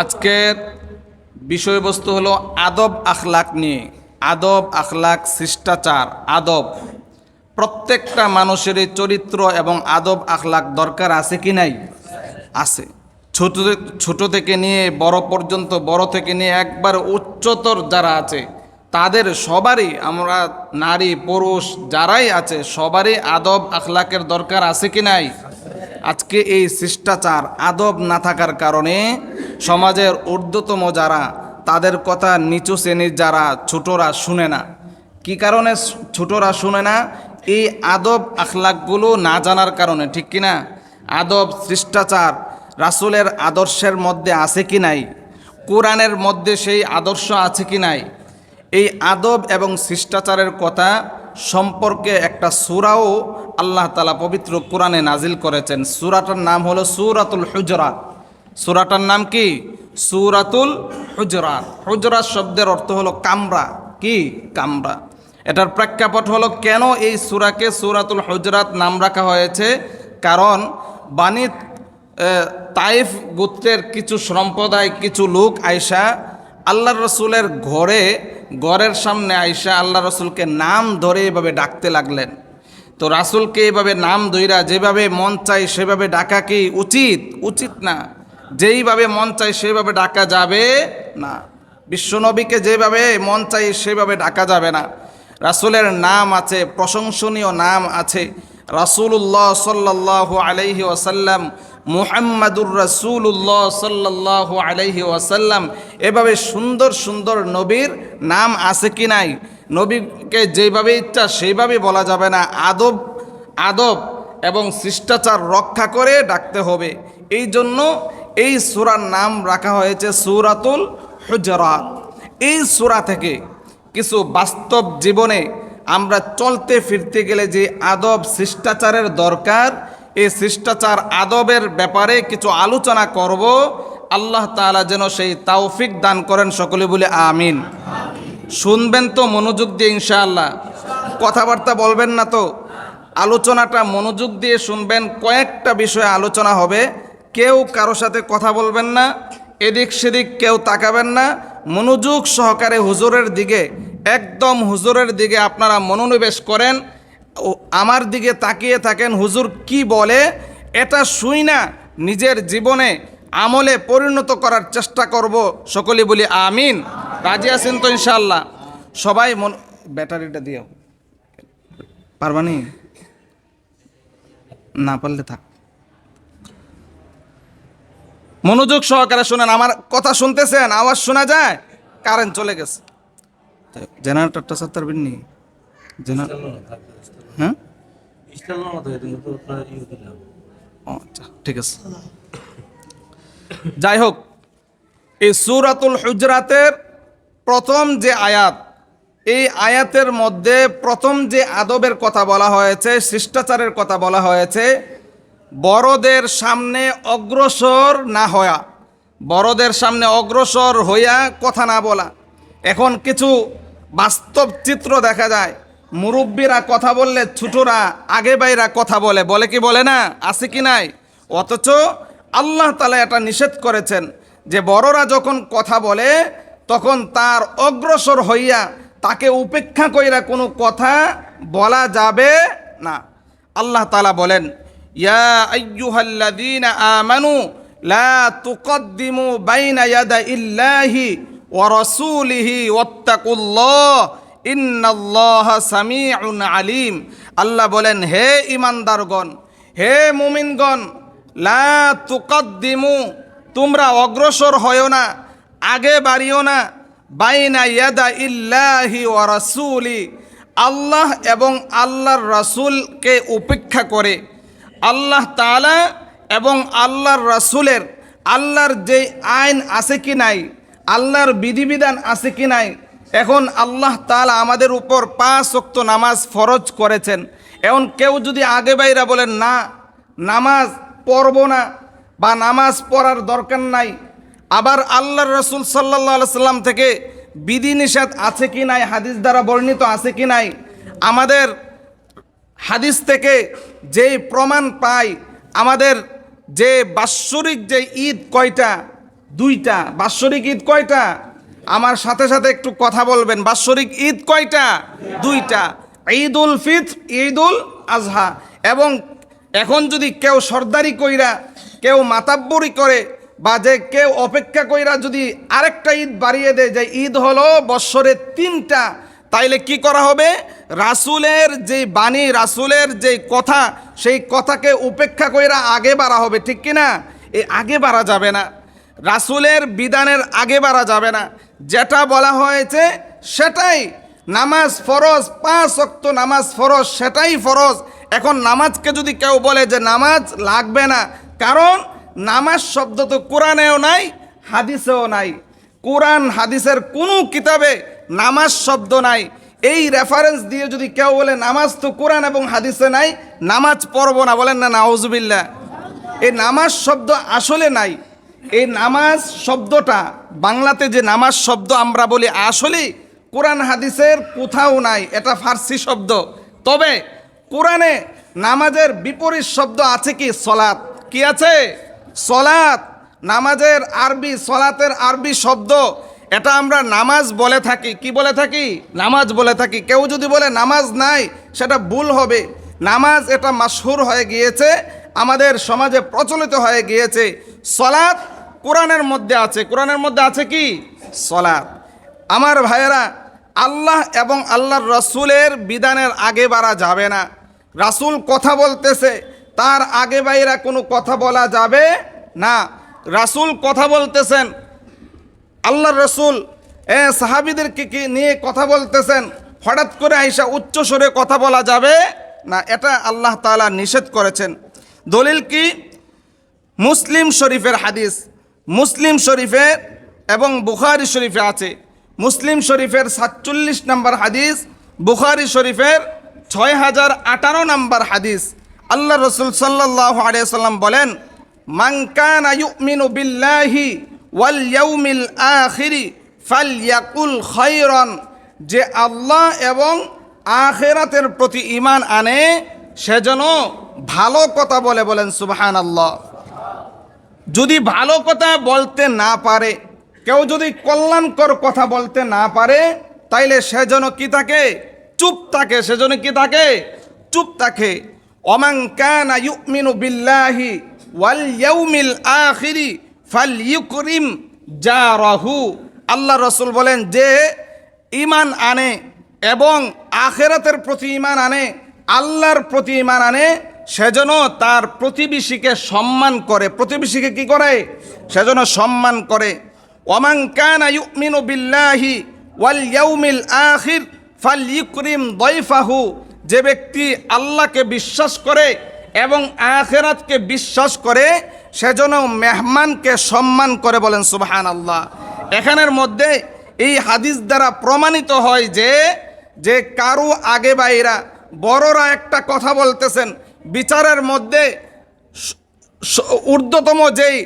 আজকের বিষয়বস্তু হলো আদব আখলাক নিয়ে। আদব আখলাক, শিষ্টাচার, আদব। প্রত্যেকটা মানুষেরই চরিত্র এবং আদব আখলাক দরকার আছে কি নাই? আছে। ছোট থেকে নিয়ে বড় পর্যন্ত, বড় থেকে নিয়ে একবার উচ্চতর যারা আছে তাদের সবারই, আমরা নারী পুরুষ যারাই আছে সবারই আদব আখলাকের দরকার আছে কি নাই? আজকে এই শিষ্টাচার আদব না থাকার কারণে সমাজের ঊর্ধ্বতম যারা, তাদের কথা নিচু শ্রেণীর যারা ছোটরা শুনে না। কি কারণে ছোটরা শুনে না? এই আদব আখলাকগুলো না জানার কারণে, ঠিক কিনা? আদব শিষ্টাচার রাসূলের আদর্শের মধ্যে আছে কি নাই? কোরআনের মধ্যে সেই আদর্শ আছে কি নাই? এই আদব এবং শিষ্টাচারের কথা সম্পর্কে একটা সূরাও আল্লাহ তাআলা পবিত্র কোরআনে নাজিল করেছেন। সূরাটার নাম হলো সূরাতুল হুজরাত। সূরাটার নাম কি? সূরাতুল হুজরাত। হুজরাত শব্দের অর্থ হলো কামরা। কি? কামরা। এটার প্রেক্ষাপট হলো কেন এই সূরাকে সূরাতুল হুজরাত নাম রাখা হয়েছে? কারণ বানি তাইফ গোত্রের কিছু সম্প্রদায়, কিছু লোক আইসা আল্লাহর রসুলের ঘরের সামনে আইসা আল্লাহ রসুলকে নাম ধরে এভাবে ডাকতে লাগলেন। তো রাসূলকে এভাবে নাম ধইরা যেভাবে মন চাই সেভাবে ডাকা কি উচিত? উচিত না। যেইভাবে মন চাই সেভাবে ডাকা যাবে না। বিশ্বনবীকে যেভাবে মন চাই সেভাবে ডাকা যাবে না। রাসূলের নাম আছে, প্রশংসনীয় নাম আছে। রাসূলুল্লাহ সাল্লাল্লাহু আলাইহি ওয়াসাল্লাম, মুহাম্মাদুর রাসূলুল্লাহ সাল্লাল্লাহু আলাইহি ওয়াসাল্লাম, এভাবে সুন্দর সুন্দর নবীর নাম আছে কি নাই? নবীকে যেভাবে ইচ্ছা সেইভাবে বলা যাবে না। আদব এবং শিষ্টাচার রক্ষা করে ডাকতে হবে। এই জন্য এই সূরার নাম রাখা হয়েছে সূরাতুল হুজরাত। এই সূরা থেকে কিছু বাস্তব জীবনে আমরা চলতে ফিরতে গেলে যে আদব শিষ্টাচারের দরকার, এই শিষ্টাচার আদবের ব্যাপারে কিছু আলোচনা করব। আল্লাহ তাআলা যেন সেই তৌফিক দান করেন। সকলে বলে আমিন। শুনবেন তো মনোযোগ দিয়ে ইনশাআল্লাহ? কথাবার্তা বলবেন না তো? আলোচনাটা মনোযোগ দিয়ে শুনবেন। কয়েকটা বিষয়ে আলোচনা হবে। কেউ কারো সাথে কথা বলবেন না, এদিক সেদিক কেউ তাকাবেন না। মনোযোগ সহকারে হুজুরের দিকে, একদম হুজুরের দিকে আপনারা মনোনিবেশ করেন, আমার দিকে তাকিয়ে থাকেন। হুজুর কি বলে এটা শুই না নিজের জীবনে আমলে পরিণত করার চেষ্টা করব। সকলে বলি আমিন। রাজি আছেন তো ইনশাআল্লাহ? সবাই ব্যাটারিটা দিও। পারবানি? না পারলে থাক। মনোযোগ সহকারে শুনেন। আমার কথা শুনতেছেন? আওয়াজ শোনা যায়? কারেন্ট চলে গেছে। জেনারেটরটা সাত্তার বিননি হ্যাঁ, আচ্ছা ঠিক আছে। যাই হোক, এই সূরাতুল হুজরাতের প্রথম যে আয়াত, এই আয়াতের মধ্যে প্রথম যে আদবের কথা বলা হয়েছে, শিষ্টাচারের কথা বলা হয়েছে, বড়দের সামনে অগ্রসর না হওয়া, বড়দের সামনে অগ্রসর হইয়া কথা না বলা। এখন কিছু বাস্তব চিত্র দেখা যায়। মুরব্বীরা কথা বললে ছোটরা আগে বাইরা কথা বলে, বলে কি বলে না? আছে কি নাই? অথচ আল্লাহ তাআলা এটা নিষেধ করেছেন যে বড়রা যখন কথা বলে তখন তার অগ্রসর হইয়া তাকে উপেক্ষা কইরা কোনো কথা বলা যাবে না। আল্লাহ তাআলা বলেন, ইয়া আইয়ুহাল্লাযীনা আমানু লা তুকদ্দিমু বাইনা ইয়াদাইল্লাহি ওয়া রাসূলিহি ওয়াত্তাকুল্লাহ ইন্নাল্লাহা সামিউন আলিম। আল্লাহ বলেন, হে ঈমানদারগণ, হে মুমিনগণ, লা তুকদ্দিমু, তোমরা অগ্রসর হয়ো না, আগে বাড়িও না, বাইনা ইয়াদাইল্লাহি ওয়া রাসূলি, আল্লাহ এবং আল্লাহর রাসূলকে উপেক্ষা করে। আল্লাহ তাআলা এবং আল্লাহর রাসূলের, আল্লাহর যে আইন আছে কি নাই, আল্লাহর বিধিবিধান আছে কি নাই। এখন আল্লাহ তাআলা আমাদের উপর 5 ওয়াক্ত নামাজ ফরজ করেছেন। এখন কেউ যদি আগে বাইরা বলেন না নামাজ পড়ব না বা নামাজ পড়ার দরকার নাই, আবার আল্লাহর রাসূল সাল্লাল্লাহু আলাইহি সাল্লাম থেকে বিধিনিষেধ আছে কি নাই, হাদিস দ্বারা বর্ণিত আছে কি নাই। আমাদের হাদিস থেকে যেই প্রমাণ পাই, আমাদের যে বাৎসরিক যে ঈদ কয়টা, দুইটা। বাৎসরিক ঈদ কয়টা? আমার সাথে সাথে একটু কথা বলবেন। বাৎসরিক ঈদ কয়টা? দুইটা। ঈদুল ফিত্র, ঈদুল আজহা। এবং এখন যদি কেউ সর্দারি কইরা, কেউ মাতাব্বরি করে, বা যে কেউ অপেক্ষা কইরা যদি আরেকটা ঈদ বাড়িয়ে দেয় যে ঈদ হলো বৎসরে তিনটা, তাইলে কি করা হবে? রাসূলের যে বাণী, রাসূলের যে কথা, সেই কথাকে উপেক্ষা কইরা আগে বাড়া হবে, ঠিক কিনা? এই আগে বাড়া যাবে না, রাসূলের বিধানের আগে বাড়া যাবে না। যেটা বলা হয়েছে সেটাই। নামাজ ফরজ, 5 ওয়াক্ত নামাজ ফরজ, সেটাই ফরজ। এখন নামাজকে যদি কেউ বলে যে নামাজ লাগবে না, কারণ নামাজ শব্দ তো কোরআনেও নাই, হাদিসেও নাই। কোরআন হাদিসের কোনো কিতাবে নামাজ শব্দ নাই। এই রেফারেন্স দিয়ে যদি কেউ বলে নামাজ তো কোরআন এবং হাদিসে নাই, নামাজ পড়ব না, বলেন না নাউজুবিল্লাহ। এই নামাজ শব্দ আসলে নাই। এই নামাজ শব্দটা বাংলাতে যে নামাজ শব্দ আমরা বলি, আসলে কোরআন হাদিসের কোথাও নাই, এটা ফার্সি শব্দ। তবে কোরআনে নামাজের বিপরীত শব্দ আছে কি? সলাত। কি আছে? সলাত। নামাজের আরবি, সলাতের আরবি শব্দ, এটা আমরা নামাজ বলে থাকি। কি বলে থাকি? নামাজ বলে থাকি। কেউ যদি বলে নামাজ নাই, সেটা ভুল হবে। নামাজ এটা মাশহুর হয়ে গিয়েছে, আমাদের সমাজে প্রচলিত হয়ে গিয়েছে। সলাত কোরআনের মধ্যে আছে। কোরআনের মধ্যে আছে কি? সলাত। আমার ভাইয়েরা, আল্লাহ এবং আল্লাহর রাসূলের বিধানের আগে বাড়া যাবে না। রাসূল কথা বলতেছে, তার আগে বাইরা কোনো কথা বলা যাবে না। রাসূল কথা বলতেছেন, আল্লাহর রাসূল সাহাবীদেরকে নিয়ে কথা বলতেছেন, হঠাৎ করে আইসা উচ্চ স্বরে কথা বলা যাবে না, এটা আল্লাহ তাআলা নিষেধ করেছেন। দলিল কি? মুসলিম শরীফের হাদিস। মুসলিম শরীফের এবং বুখারী শরীফে আছে। মুসলিম শরীফের 47 নম্বর হাদিস, বুখারী শরীফের 6018 নম্বর হাদিস। আল্লাহ রসুল সাল্লাল্লাহু আলাইহি সাল্লাম বলেন, মান কানা ইউমিনু বিল্লাহি ওয়াল ইয়াউমিল আখিরি ফালইয়াকুল খায়রান। যে আল্লাহ এবং আখিরাতের প্রতি ঈমান আনে, সে যেন ভালো কথা বলে। বলেন সুবহানাল্লাহ। যদি ভালো কথা বলতে না পারে, কেউ যদি কল্যাণকর কথা বলতে না পারে, তাইলে সে যেন কি থাকে? চুপ থাকে। সে যেন কি থাকে? চুপ থাকে। ওমান কানা ইউমিনু বিল্লাহি ওয়াল ইয়াউমিল আখিরি ফালইউকরিম জারাহু। আল্লাহ রাসূল বলেন, যে ঈমান আনে এবং আখিরাতের প্রতি ঈমান আনে, আল্লাহর প্রতি ঈমান আনে, সেজন্য তার প্রতিবেশীকে সম্মান করে। প্রতিবেশীকে কি করে? সেজন্য সম্মান করে। ওমান কানা ইউমিনু বিল্লাহি ওয়াল ইয়াউমিল আখির ফালইউকরিম দাইফাহু। যে ব্যক্তি আল্লাহকে বিশ্বাস করে এবং আখিরাতকে বিশ্বাস করে, সেজন্য মেহমানকে সম্মান করে। বলেন সুবহানাল্লাহ। এখানের মধ্যে এই হাদিস দ্বারা প্রমাণিত হয় যে কারো আগে বাইরা বড়রা একটা কথা বলতেছেন, বিচারের মধ্যে ঊর্ধ্বতম যেই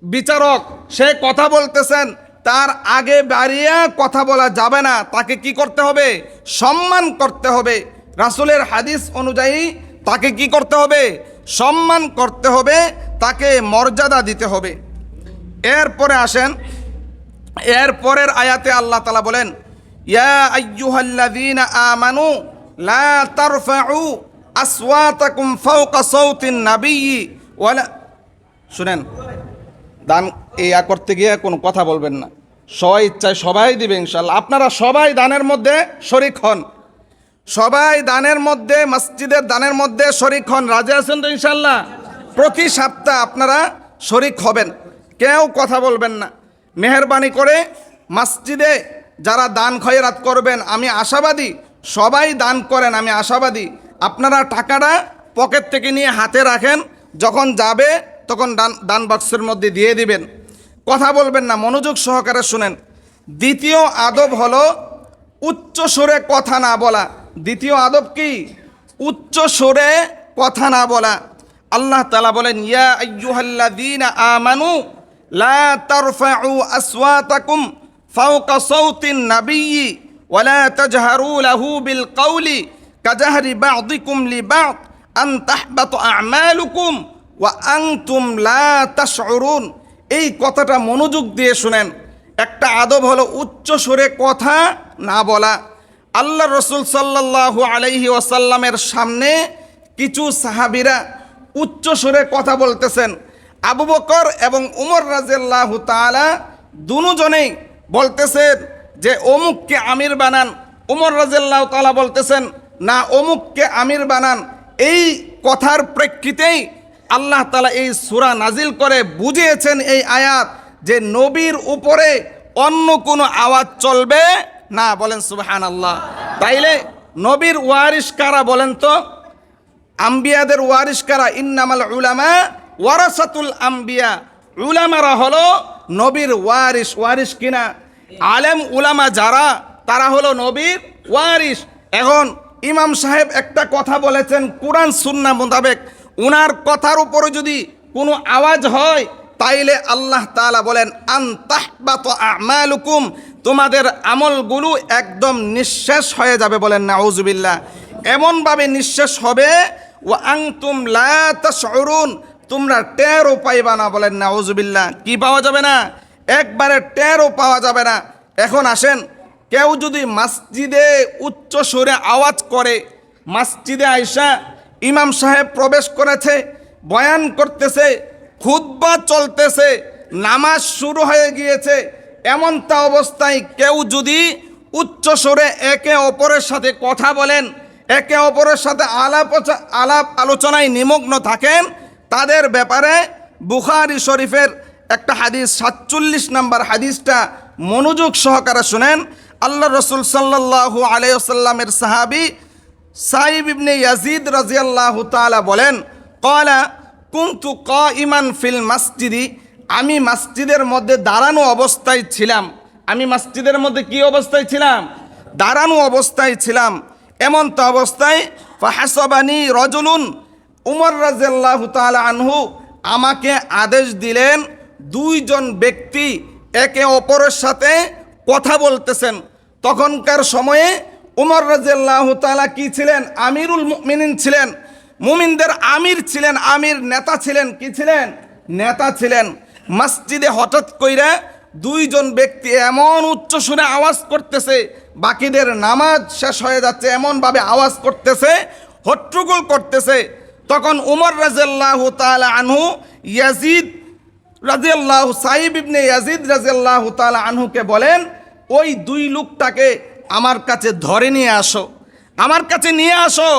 বিচারক সে কথা বলতেছেন, তার আগে বাড়িয়ে কথা বলা যাবে না। তাকে কি করতে হবে? সম্মান করতে হবে। রাসূলের হাদিস অনুযায়ী তাকে কি করতে হবে? সম্মান করতে হবে, তাকে মর্যাদা দিতে হবে। এরপরে আসেন, এরপরের আয়াতে আল্লাহ তাআলা বলেন, ইয়া আইয়ুহাল্লাযীনা আমানু লা তারফাউ আসওয়াতাকুম ফাওকা সাওতিন নাবিয়্যি ওয়ালা। শুনেন, দান করতে গিয়ে কোনো কথা বলবেন না। সবাই ইচ্ছায় সবাই দিবে ইনশাআল্লাহ। আপনারা সবাই দানের মধ্যে শরীক হন। সবাই দানের মধ্যে, মসজিদের দানের মধ্যে শরীক হন। রাজি আছেন তো ইনশাআল্লাহ? প্রতি সপ্তাহ আপনারা শরীক হবেন, কেউ কথা বলবেন না। মেহেরবানি করে মসজিদে যারা দান খয়রাত করবেন, আমি আশাবাদী সবাই দান করেন, আমি আশাবাদী। আপনারা টাকাটা পকেট থেকে নিয়ে হাতে রাখেন, যখন যাবে তখন দান বাক্সের মধ্যে দিয়ে দিবেন। কথা বলবেন না, মনোযোগ সহকারে শুনেন। দ্বিতীয় আদব হলো উচ্চ সুরে কথা না বলা। দ্বিতীয় আদব কি? উচ্চ সুরে কথা না বলা। আল্লাহ তাআলা বলেন, ইয়া আইয়ুহাল্লাযীনা আমানু লা তারফাউ আসওয়াতাকুম ফাওকা সাওতিন নাবিয়্যি ওয়া লা তাজহারু লাহু বিল কওলি কাজাহরি বা'দিকুম লিবা'দ আন তাহবাতু আ'মালুকুম ওয়া আনতুম লা তাশউরুন। এই কথাটা মনোযোগ দিয়ে শুনেন। একটা আদব হলো উচ্চ সুরে কথা না বলা। আল্লাহ রসুল সাল্লাল্লাহু আলাইহি ওয়াসাল্লামের সামনে কিছু সাহাবীরা উচ্চ সুরে কথা বলতেছেন। আবু বকর এবং উমর রাদিয়াল্লাহু তাআলা দুজনেই বলতেছেন যে অমুককে আমির বানান। উমর রাদিয়াল্লাহু তাআলা বলতেছেন না, অমুককে আমির বানান। এই কথার প্রেক্ষিতেই আল্লাহ তাআলা এই সূরা নাজিল করে বুঝিয়েছেন এই আয়াত যে নবীর উপরে অন্য কোনো আওয়াজ চলবে না। বলেন সুবহানাল্লাহ। তাইলে নবীর ওয়ারিস কারা বলেন তো? আম্বিয়াদের ওয়ারিস কারা? ইন্নামাল উলামা ওয়ারাসাতুল আম্বিয়া। উলামারা হলো নবীর ওয়ারিস। ওয়ারিস কিনা? আলেম উলামা যারা, তারা হলো নবীর ওয়ারিস। এখন ইমাম সাহেব একটা কথা বলেছেন কুরআন সুন্নাহ মোতাবেক, উনার কথার উপরে যদি কোনো আওয়াজ হয় তাইলে আল্লাহ তাআলা বলেন আনতাহবাতু আমালুকুম, তোমাদের আমলগুলো একদম নিঃশেষ হয়ে যাবে। বলেন নাউজুবিল্লাহ। এমনভাবে নিঃশেষ হবে ওয়া আনতুম লা তাশউরুন, তোমরা টেরও পাইবা না। বলেন নাউজুবিল্লাহ। কি পাওয়া যাবে না? একবারে টেরও পাওয়া যাবে না। এখন আসেন, কেউ যদি মসজিদে উচ্চ সুরে আওয়াজ করে, মসজিদে আইসা ইমাম সাহেব প্রবেশ করেছে, বয়ান করতেছে, খুতবা চলতেছে, নামাজ শুরু হয়ে গিয়েছে, এমনটা অবস্থায় কেউ যদি উচ্চ সুরে একে অপরের সাথে কথা বলেন, একে অপরের সাথে আলাপ আলোচনায় নিমগ্ন থাকেন, তাদের ব্যাপারে বুখারী শরীফের একটা হাদিস 47 নম্বর হাদিসটা মনোযোগ সহকারে শুনেন। আল্লাহ রসুল সাল্লাল্লাহু আলাইহি ওয়াসাল্লামের সাহাবী সাইব ইবনে ইয়াজিদ রাদিয়াল্লাহু তাআলা বলেন, ক্বালা কুনতু কাইমান ফিল মসজিদি, আমি মসজিদের মধ্যে দাঁড়ানো অবস্থায় ছিলাম। আমি মসজিদের মধ্যে কি অবস্থায় ছিলাম? দাঁড়ানো অবস্থায় ছিলাম। এমন তো অবস্থায় ফাহাসাবানি রাজুলুন, উমর রাদিয়াল্লাহু তাআলা আনহু আমাকে আদেশ দিলেন, দুইজন ব্যক্তি একে অপরের সাথে কথা বলতেছেন। তখনকার সময়ে উমর রাদিয়াল্লাহু তাআলা কি ছিলেন? আমিরুল মুমিনিন ছিলেন, মুমিনদের আমির ছিলেন, আমির নেতা ছিলেন। কি ছিলেন? নেতা ছিলেন। মসজিদে হঠাৎ কইরা দুইজন ব্যক্তি এমন উচ্চ সুরে আওয়াজ করতেছে, বাকিদের নামাজ শেষ হয়ে যাচ্ছে, এমনভাবে আওয়াজ করতেছে, হট্টগোল করতেছে। তখন উমর রাদিয়াল্লাহু তাআলা আনহু ইয়াজিদ রাদিয়াল্লাহু সাইব ইবনে ইয়াজিদ রাদিয়াল্লাহু তাআলা আনহুকে বলেন, ওই দুই লোকটাকে আমার কাছে ধরে নিয়ে আসো, আমার কাছে নিয়ে আসো।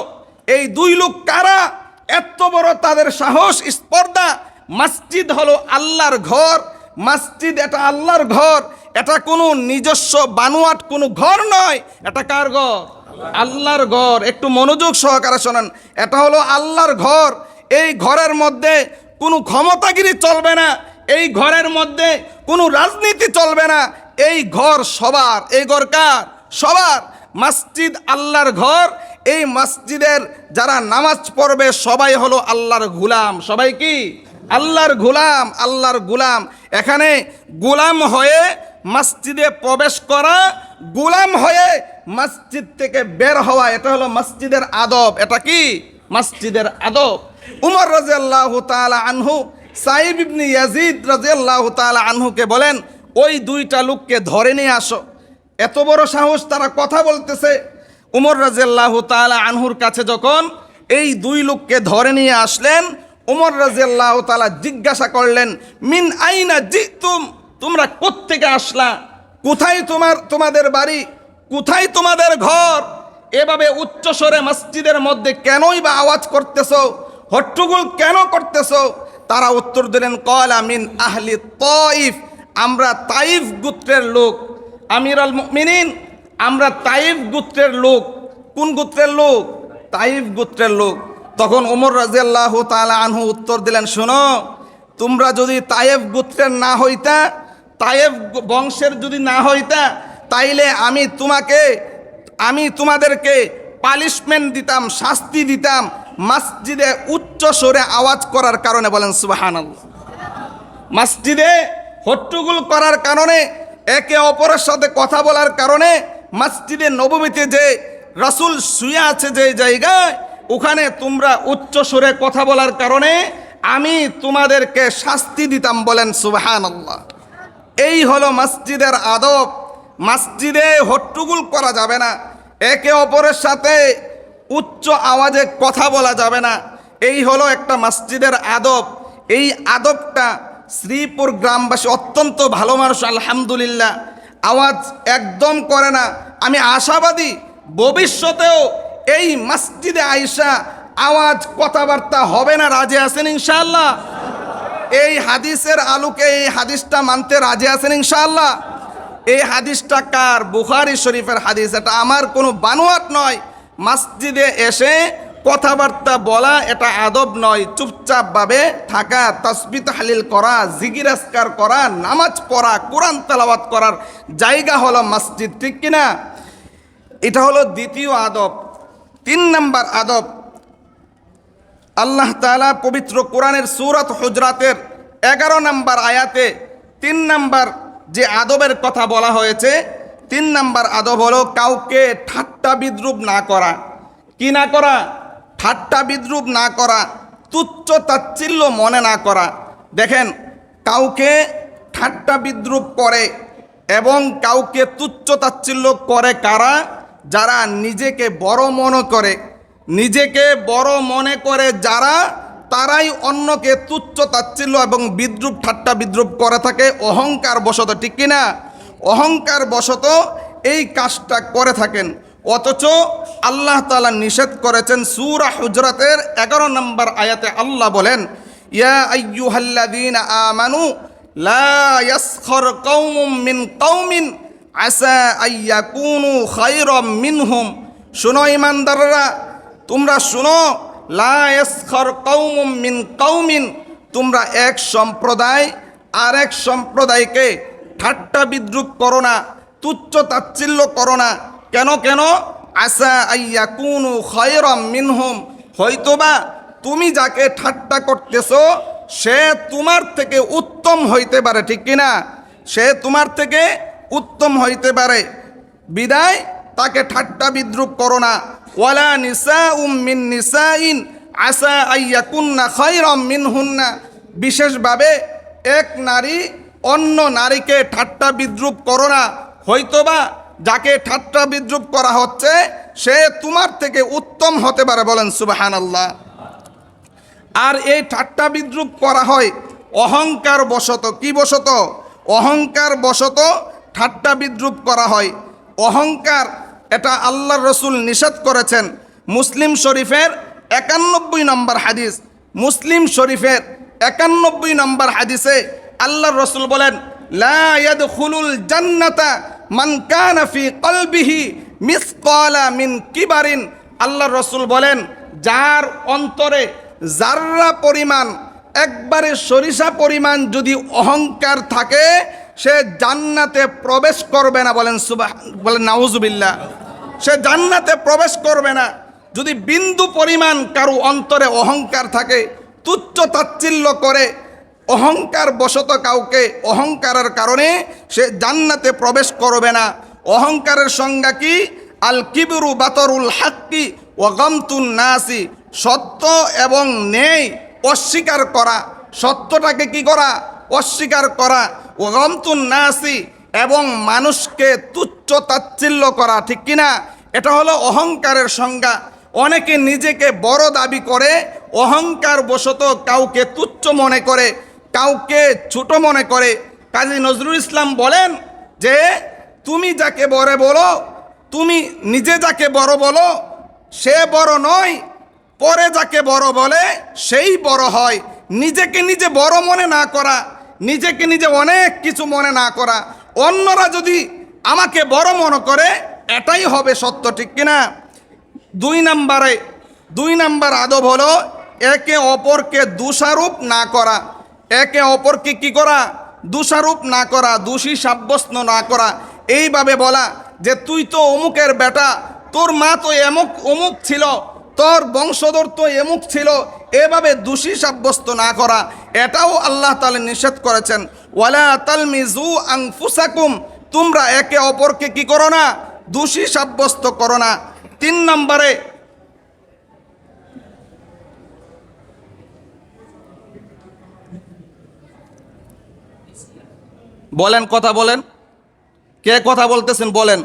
এই দুই লোক কারা? এত বড় তাদের সাহস, স্পর্ধা! মসজিদ হলো আল্লাহর ঘর, মসজিদ এটা আল্লাহর ঘর, এটা কোনো নিজস্ব বানোয়াট কোনো ঘর নয়। এটা কার ঘর? আল্লাহর ঘর। একটু মনোযোগ সহকারে শোনেন, এটা হলো আল্লাহর ঘর। এই ঘরের মধ্যে কোনো ক্ষমতাগিরি চলবে না, এই ঘরের মধ্যে কোনো রাজনীতি চলবে না। এই ঘর সবার। এই ঘর কার? সবার। মসজিদ আল্লাহর ঘর। এই মসজিদের যারা নামাজ পড়বে সবাই হলো আল্লাহর গোলাম। সবাই কি? আল্লাহর গোলাম, আল্লাহর গোলাম। এখানে গোলাম হয়ে মসজিদে প্রবেশ করা, গোলাম হয়ে মসজিদ থেকে বের হওয়া, এটা হলো মসজিদের আদব। এটা কি? মসজিদের আদব। উমর রাদিয়াল্লাহু তাআলা আনহু সাইব ইবনে ইয়াজিদ রাদিয়াল্লাহু তাআলা আনহুকে বলেন, ওই দুইটা লোককে ধরে নিয়ে আসো। এত বড় সাহস, তারা কথা বলতেছে। উমর রাদিয়াল্লাহু তাআলা আনহুর কাছে যখন এই দুই লোককে ধরে নিয়ে আসলেন, উমর রাদিয়াল্লাহু তাআলা জিজ্ঞাসা করলেন, মিন আইনা জিতুম, তোমরা কোত্থেকে আসলা? কোথায় তোমাদের বাড়ি? কোথায় তোমাদের ঘর? এভাবে উচ্চস্বরে মসজিদের মধ্যে কেনই বা আওয়াজ করতেছো? হট্টগোল কেন করতেছো? তারা উত্তর দিলেন, ক্বালা মিন আহলি তাইফ, আমরা তাইফ গোত্রের লোক। আমিরুল মুমিনিন, আমরা তাইফ গোত্রের লোক। কোন গোত্রের লোক? তাইফ গোত্রের লোক। তখন ওমর রাদিয়াল্লাহু তাআলা আনহু উত্তর দিলেন, শোনো, তোমরা যদি তাইফ গোত্রের না হইতা, তাইফ বংশের যদি না হইতা, তাইলে আমি তোমাদেরকে পানিশমেন্ট দিতাম, শাস্তি দিতাম মসজিদে উচ্চ স্বরে আওয়াজ করার কারণে। বলেন সুবহানাল্লাহ। মসজিদে হট্টগোল করার কারণে, একে অপরের সাথে কথা বলার কারণে, মসজিদে নববীতে যে রাসূল শুয়ে আছে যে জায়গায়, ওখানে তোমরা উচ্চ স্বরে কথা বলার কারণে আমি তোমাদেরকে শাস্তি দিতাম। বলেন সুবহানাল্লাহ। এই হলো মসজিদের আদব। মসজিদে হট্টগোল করা যাবে না, একে অপরের সাথে উচ্চ আওয়াজে কথা বলা যাবে না। এই হলো একটা মসজিদের আদব। এই আদবটা শ্রীপুর গ্রামবাসী অত্যন্ত ভালো মানুষ, আলহামদুলিল্লাহ, আওয়াজ একদম করে না। আমি আশাবাদী ভবিষ্যতেও এই মসজিদে আইসা আওয়াজ কথাবার্তা হবে না। রাজি আছেন ইনশাআল্লাহ? এই হাদিসের আলোকে এই হাদিসটা মানতে রাজি আছেন ইনশাআল্লাহ? এই হাদিসটা কার? বুখারী শরীফের হাদিস। এটা আমার কোনো বানোয়াট নয়। মসজিদে এসে কথাবার্তা বলা এটা আদব নয়। চুপচাপভাবে থাকা, তাসবিহ তাহলিল করা, জিকির আজকার করা, নামাজ পড়া, কোরআন তেলাওয়াত করার জায়গা হলো মসজিদ, ঠিক কিনা? এটা হলো দ্বিতীয় আদব। 3 নম্বর আদব, আল্লাহ তাআলা পবিত্র কোরআনের সূরাত হুজরাতের 11 নম্বর আয়াতে 3 নম্বর যে আদবের কথা বলা হয়েছে, 3 নম্বর আদব হলো কাউকে ঠাট্টা বিদ্রুপ না করা। কি না করা? ঠাট্টা বিদ্রুপ না করা, তুচ্ছ তাচ্ছিল্য মনে না করা। দেখেন, কাউকে ঠাট্টা বিদ্রুপ করে এবং কাউকে তুচ্ছ তাচ্ছিল্য করে কারা? যারা নিজেকে বড় মনে করে। নিজেকে বড় মনে করে যারা, তারাই অন্যকে তুচ্ছ তাচ্ছিল্য এবং বিদ্রুপ ঠাট্টা বিদ্রুপ করে থাকে অহংকার বশত, ঠিক কিনা? অহংকার বশত এই কাজটা করে থাকেন। অথচ আল্লাহ তাআলা নিষেধ করেছেন। সূরা হুজরাতের 11 নম্বর আয়াতে আল্লাহ বলেন, ইয়া আইয়ুহাল্লাযীনা আমানু লা ইয়াসখর কওমুম মিন কওমিন আসা আইয়াকুনু খায়রাম মিনহুম। শুনো ঈমানদাররা, তোমরা শুনো, লা ইয়াসখর কওমুম মিন কওমিন, তোমরা এক সম্প্রদায় আরেক সম্প্রদায়কে ঠাট্টা বিদ্রুপ করো না, তুচ্ছ তাচ্ছিল্য করো না। কেন কেন? আসা আইয়াকুনু খায়রাম মিনহুম, হয়তোবা তুমি যাকে ঠাট্টা করতেছো সে তোমার থেকে উত্তম হইতে পারে, ঠিক কিনা? সে তোমার থেকে উত্তম হইতে পারে, বিদায় তাকে ঠাট্টা বিদ্রুপ করো না। ওয়ালা নিসাউম মিন নিসাইন আসা আইয়াকুন্না খায়রাম মিনহুন্না, বিশেষভাবে এক নারী অন্য নারীকে ঠাট্টা বিদ্রুপ করো না, হয়তোবা যাকে ঠাট্টা বিদ্রুপ করা হচ্ছে সে তোমার থেকে উত্তম হতে পারে। বলেন সুবহানাল্লাহ। আর এই ঠাট্টা বিদ্রুপ করা হয় অহংকার বশত। কি বশত? অহংকার বশত ঠাট্টা বিদ্রুপ করা হয়। অহংকার, এটা আল্লাহর রসুল নিষেধ করেছেন। মুসলিম শরীফের 91 নম্বর হাদিস, মুসলিম শরীফের 91 নম্বর হাদিসে আল্লাহর রসুল বলেন, লা ইয়াদখুলুল জান্নাতা মান কানা ফি কলবিহি মিসকালা মিন কিবারিন। আল্লাহর রসুল বলেন, যার অন্তরে জাররা পরিমাণ, একবারে সরিষা পরিমাণ যদি অহংকার থাকে, সে জান্নাতে প্রবেশ করবে না। বলেন নাউজুবিল্লাহ। সে জান্নাতে প্রবেশ করবে না। যদি বিন্দু পরিমাণ কারো অন্তরে অহংকার থাকে, তুচ্ছ তাচ্ছিল্য করে অহংকার বশত কাউকে, অহংকারের কারণে সে জান্নাতে প্রবেশ করবে না। অহংকারের সংজ্ঞা কি? আল কিবরু বাতরুল হাক্কি ওয়া গামতুন নাসি, সত্য এবং ন্যায় অস্বীকার করা। সত্যটাকে কি করা? অস্বীকার করা। ওয়া গামতুন নাসি, এবং মানুষকে তুচ্ছ তাচ্ছিল্য করা, ঠিক কিনা? এটা হলো অহংকারের সংজ্ঞা। অনেকে নিজেকে বড় দাবি করে, অহংকার বশত কাউকে তুচ্ছ মনে করে, কাউকে ছোট মনে করে। কাজী নজরুল ইসলাম বলেন যে, তুমি যাকে বড় বলো, তুমি নিজে যাকে বড় বলো সে বড় নয়, পরে যাকে বড় বলে সেই বড় হয়। নিজেকে নিজে বড় মনে না করা, নিজেকে নিজে অনেক কিছু মনে না করা। অন্যরা যদি আমাকে বড় মনে করে এটাই হবে সত্য, ঠিক কিনা? 2 নম্বর আদব হলো একে অপরকে দোষারোপ না করা। একে অপরকে কি করা? দোষারোপ না করা, দোষী সাব্যস্ত না করা। এইভাবে বলা যে তুই তো অমুকের বেটা, তোর মা তো অমুক ছিল, তোর বংশধর তো এমুক ছিল, এভাবে দোষী সাব্যস্ত না করা, এটাও আল্লাহ তাআলা নিষেধ করেছেন। ওয়ালা তালমিজু আনফুসাকুম, তোমরা একে অপরকে কি করো না? দোষী সাব্যস্ত করো না। 3 নম্বরে বলেন, কথা বলেন। কে কথা বলতেছেন বলেন।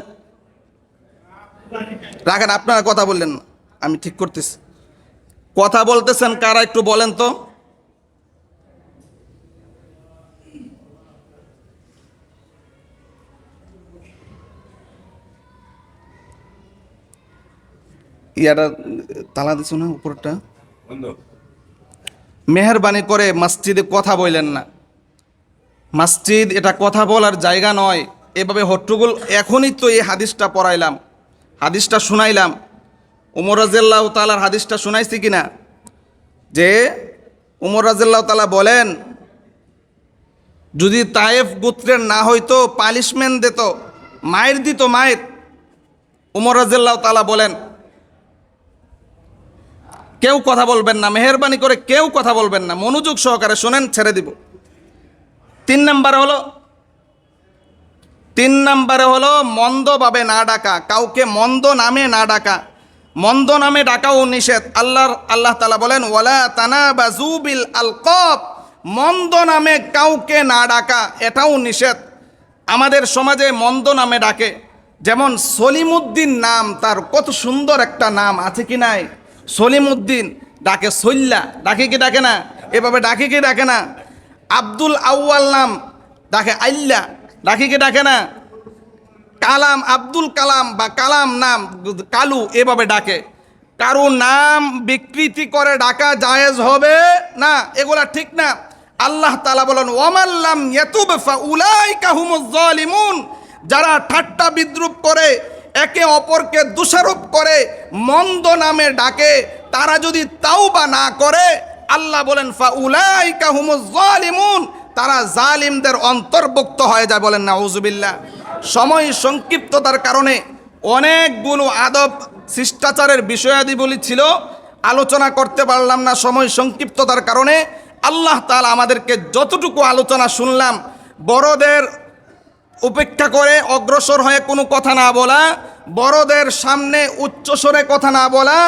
রাখেন, আপনারা কথা বললেন না, আমি ঠিক করতেছি। কথা বলতেছেন কারা একটু বলেন তো। ইয়ারা তালা দিছ না উপরটা। মেহরবানি করে মসজিদে কথা বললেন না। মসজিদ এটা কথা বলার জায়গা নয়। এভাবে হট্টগোল, এখনই তো এই হাদিসটা পড়াইলাম, হাদিসটা শুনাইলাম। উমর রাদিয়াল্লাহু তাআলার হাদিসটা শুনাইছি কিনা, যে উমর রাদিয়াল্লাহু তাআলা বলেন, যদি তায়েফ গোত্রের না হইতো পানিশমেন্ট দিত, মায়ের দিত, মায়ের। উমর রাদিয়াল্লাহু তাআলা বলেন কেউ কথা বলবেন না, মেহরবানি করে কেউ কথা বলবেন না, মনোযোগ সহকারে শোনেন, ছেড়ে দিব। তিন নম্বরে হলো মন্দভাবে না ডাকা, কাউকে মন্দ নামে না ডাকা। মন্দ নামে ডাকাও নিষেধ। আল্লাহ তাআলা বলেন ওয়ালা তানাবাজু বিল আলকাব, মন্দ নামে কাউকে না ডাকা এটাও নিষেধ। আমাদের সমাজে মন্দ নামে ডাকে, যেমন সলিমউদ্দিন নাম, তার কত সুন্দর একটা নাম আছে কি নাই? সলিমউদ্দিন ডাকে সল্লা, ডাকে কি ডাকে না? এভাবে ডাকে কি ডাকে না? আব্দুল আউয়াল নাম ডাকে আল্লা, ডাকে কি ডাকে না? কালাম, আব্দুল কালাম বা কালাম নাম কালু, এভাবে ডাকে। কারো নাম বিকৃতি করে ডাকা জায়েজ হবে না, এগুলা ঠিক না। আল্লাহ তাআলা বলেন ওয়ামাল্লাম ইয়াতুব ফাউলাইকা হুমুজ জালিমুন, যারা ঠাট্টা বিদ্রুপ করে, একে অপরকে দোষারোপ করে, মন্দ নামে ডাকে, তারা যদি তাওবা না করে, আল্লাহ বলেন ফাউলাইকা হুমুজ জালিমুন, তারা জালিমদের অন্তর্ভুক্ত হয়ে যায়। বলেন নাউজুবিল্লাহ। সময় সংক্ষিপ্ততার কারণে অনেকগুলো আদব শিষ্টাচারের বিষয়াদিগুলি ছিল, আলোচনা করতে পারলাম না সময় সংক্ষিপ্ততার কারণে। আল্লাহ তাআলা আমাদেরকে যতটুকু আলোচনা শুনলাম, বড়দের উপেক্ষা করে অগ্রসর হয়ে কোনো কথা না বলা, বড়দের সামনে উচ্চস্বরে কথা না বলা,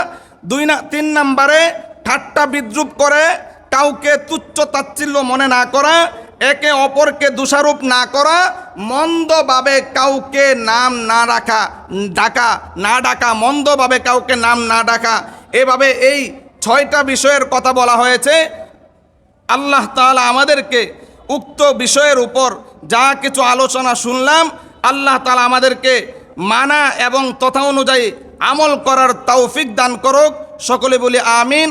3 নম্বরে ঠাট্টা বিদ্রুপ করে কাউকে তুচ্ছ তাচ্ছিল্য মনে না করা, একে অপরকে দোষারোপ না করা, মন্দভাবে কাউকে নাম না ডাকা, মন্দভাবে কাউকে নাম না ডাকা, এভাবে এই 6টা বিষয়ের কথা বলা হয়েছে। আল্লাহ তাআলা আমাদেরকে উক্ত বিষয়ের উপর যা কিছু আলোচনা শুনলাম, আল্লাহ তাআলা আমাদেরকে মানা এবং তথা অনুযায়ী আমল করার তৌফিক দান করুক। সকলে বলি আমিন।